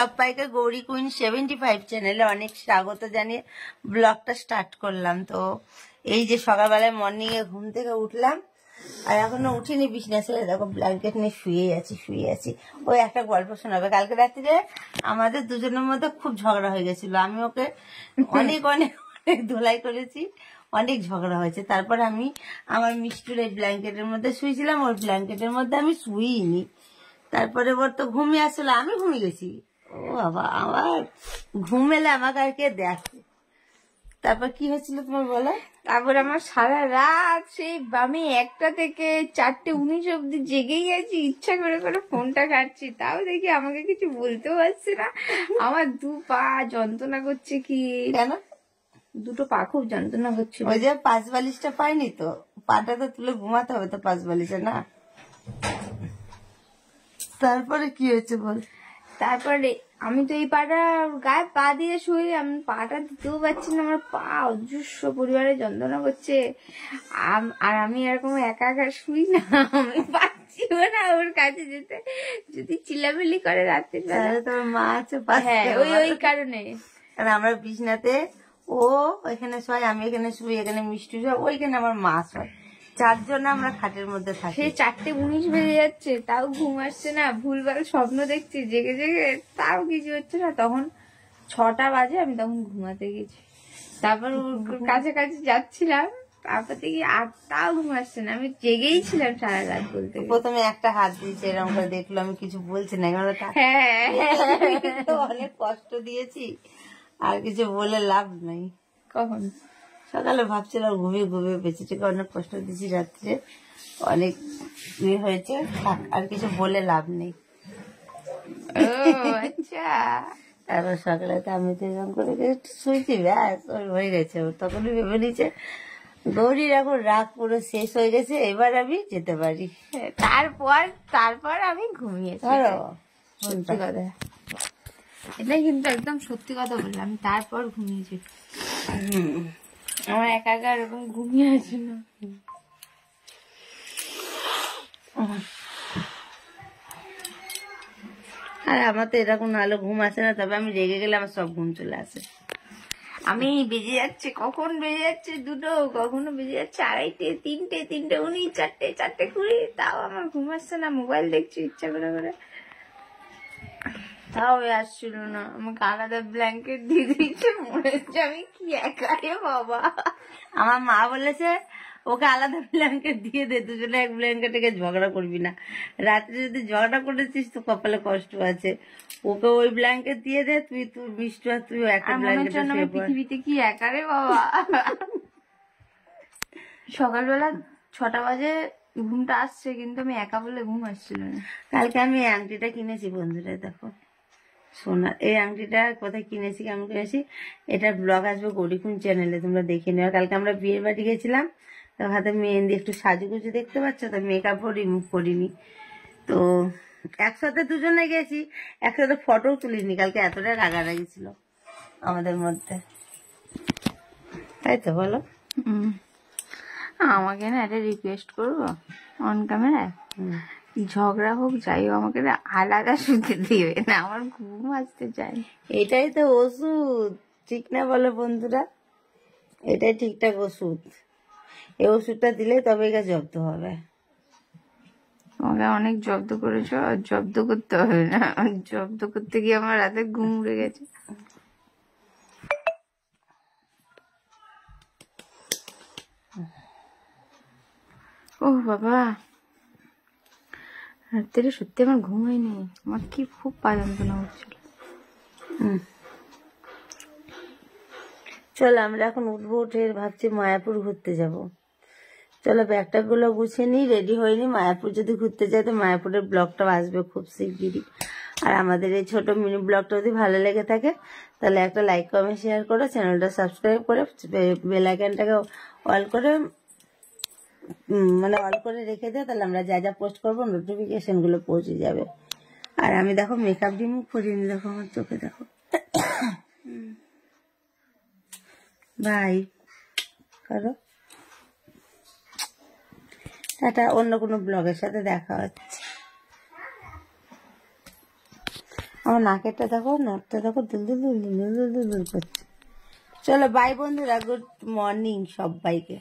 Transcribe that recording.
সবাইকে গৌরী কুইন 75 চ্যানেলে অনেক স্বাগত জানিয়ে ব্লগটা স্টার্ট করলাম। তো এই যে সকালবেলায় মর্নিং এ ঘুম থেকে উঠলাম, আর এখনো উঠিনি, বিছনা ছেড়ে দেখো ব্ল্যাঙ্কেট নিয়ে শুয়ে আছি। ওই একটা গল্প শোনাবে। কালকে রাত্রে আমাদের দুজনের মধ্যে খুব ঝগড়া হয়ে গেছিল। আমি ওকে অনেক অনেক অনেক ধোলাই করেছি, অনেক ঝগড়া হয়েছে। তারপর আমি আমার মিষ্টুর এই ব্ল্যাঙ্কেটের মধ্যে শুয়েছিলাম, ওই ব্ল্যাঙ্কেটের মধ্যে আমি শুইনি। তারপরে ওর তো ঘুমিয়ে আসছিল, আমি ঘুমিয়ে গেছি। ও বাবা, আমার ঘুম এলে আমাকে আর কে দেখে। তারপর কি হয়েছিল তোমার বলো? তারপর আমার সারা রাত সেই আমি 1টা থেকে 4:19 অব্দি জেগেই আছি, ইচ্ছা করে করে ফোনটা ঘাটছি, তাও দেখি আমাকে কিছু বলতেও পারছে না। আমার 2 পা যন্ত্রণা করছে। কি কেন? দুটো পা খুব যন্ত্রণা করছে। ওই যে পাঁচ বালিশটা পাইনি তো, পাটা তো তুলে ঘুমাতে হবে তো পাঁচ বালিশে না। তারপরে কি হয়েছে বল? তারপরে আমি তো এই পাটা গায়ে পা দিয়ে শুয়ে, আমি পাটা দিতেও পারছি না, আমার পা অজস্র পরিবারে যন্ত্রণা করছে। আর আমি এরকম একা একা শুই না, আমি পাচ্ছিও না ওর কাছে যেতে, যদি চিল্লামিল্লি করে রাত্রে। তোমার মা আছে? হ্যাঁ, ওই কারণে। আর আমরা বিছনাতে, ও ওইখানে শোয়, আমি এখানে শুই, এখানে মিষ্টি শোয়, ওইখানে আমার মা শোয়, 4 জন আমরা খাটের মধ্যে থাকি। সে 4:19 বেজে যাচ্ছে, তাও ঘুম আসছে না, ভুলভাল স্বপ্ন দেখছি জেগে জেগে, তাও কিছু হচ্ছে না। তখন 6টা বাজে, আমি তখন ঘুমাতে গেছি। তারপর ওর কাছাকাছি যাচ্ছিলাম, তারপর দেখি আর তাও ঘুম আসছে না, আমি জেগেই ছিলাম সারা রাত বলতে। প্রথমে একটা হাত দিয়েছে, এরকম করে দেখলো, আমি কিছু বলছি না, হ্যাঁ, তো অনেক কষ্ট দিয়েছি, আর কিছু বলে লাভ নাই। কখন সকালে ভাবছিলাম ঘুমিয়ে ঘুমিয়ে বেঁচেটিকে অনেক কষ্ট দিয়েছি, রাত্রে অনেক ইয়ে হয়েছে, থাক, আর কিছু বলে লাভ নেই। আচ্ছা। তারপর সকালে তো আমি তো এরকম করে একটু শুয়েছি, ব্যাস ওই হয়ে গেছে। ও তখনই ভেবে নিচ্ছে গৌরীর এখন রাগ পুরো শেষ হয়ে গেছে, এবার আমি যেতে পারি। তারপর আমি ঘুমিয়েছি। সত্যি কথা, এটাই কিন্তু একদম সত্যি কথা বললাম, তারপর ঘুমিয়েছি। আমার একা একা এরকম ঘুমিয়ে আছে না। আর আমার তো এরকম নাহলে ঘুম আসে না, তবে আমি রেগে গেলে আমার সব ঘুম চলে আসে। আমি বেজে যাচ্ছে, কখন বেজে যাচ্ছে 2টো, কখনো বেজে যাচ্ছে 2:30, 3টে, 3:19, 4টে, 4:20, তাও আমার ঘুম আসছে না। মোবাইল দেখছি ইচ্ছা করে করে, তাও আসছিল না। আমাকে আলাদা ব্ল্যাঙ্কেট দিয়ে দিয়েছে, মনে হচ্ছে আমি কি একা রে বাবা। আমার মা বলেছে ওকে আলাদা ব্ল্যাঙ্কেট দিয়ে দে, দুজনে এক ব্ল্যাঙ্কেটে ঝগড়া করবি না, রাত্রে যদি ঝগড়া করেছিস তো কপালে কষ্ট আছে, ওকে ওই ব্ল্যাঙ্কেট দিয়ে দে, তুই মিষ্টি আর তুই একটা ব্ল্যাঙ্কেটে শুয়ে পড়। পৃথিবীতে কি একা রে বাবা। সকালবেলা 6টা বাজে ঘুমটা আসছে, কিন্তু আমি একা বলে ঘুম আসছিল না। কালকে আমি এই আংটিটা কিনেছি বন্ধুরা, দেখো সোনার এই আংটিটা কোথায় কিনেছি, কেমন কিনেছি, এটা ব্লগ আসবে গৌরী কুইন চ্যানেলে, তোমরা দেখে নিও। কালকে আমরা বিয়ের বাড়ি গেছিলাম, তো হাতে মেহেন্দি একটু সাজুগুজু দেখতে পাচ্ছ তো, মেকআপও রিমুভ করিনি। তো একসাথে দুজনে গেছি, একসাথে ফটো তুলিনি, কালকে এতটা রাগারাগি ছিল আমাদের মধ্যে, তাই তো বলো? আমাকে না একটা রিকোয়েস্ট করবো অন ক্যামেরায়, ঝগড়া হোক যাই হোক আমাকে না আলাদা শুতে দিবে না, আমার ঘুম আসতে চাই। এটাই তো ওষুধ, ঠিক না বলো বন্ধুরা? এটাই ঠিকঠাক ওষুধ, এই ওষুধটা দিলে তবে এটা জব্দ হবে। আমাকে অনেক জব্দ করেছো, আর জব্দ করতে হবে না, জব্দ করতে গিয়ে আমার রাতে ঘুম উড়ে গেছে। ও বাবা, রাত্রে সত্যি আমার ঘুম হয়নি, আমার কি খুব পা যন্ত্রণা হচ্ছিল। চলো আমরা এখন উঠবো, উঠে ভাবছি মায়াপুর ঘুরতে যাব। চলো ব্যাগটা গুলো গুছিয়ে নিই, রেডি হয়নি। মায়াপুর যদি ঘুরতে যাই তো মায়াপুরের ব্লগটাও আসবে খুব শিগগিরই। আর আমাদের এই ছোট মিনি ব্লগটা যদি ভালো লেগে থাকে তাহলে একটা লাইক কমেন্ট শেয়ার করো, চ্যানেলটা সাবস্ক্রাইব করে বেল আইকনটাকে অল করে অল করে রেখে দিও, তাহলে আমরা যা যা পোস্ট করবো নোটিফিকেশন গুলো পৌঁছে যাবে। আর আমি দেখো মেকআপ রিমুভ করিনি, দেখো আমার চোখে দেখো। বাই করো, টাটা, অন্য কোনো ব্লগের সাথে দেখা হচ্ছে। আমার নাকেরটা দেখো, নড়তে দেখো, দুল দুল দুল দুল দুল দুল দুল করছে। চলো বাই বন্ধুরা, গুড মর্নিং সবাইকে।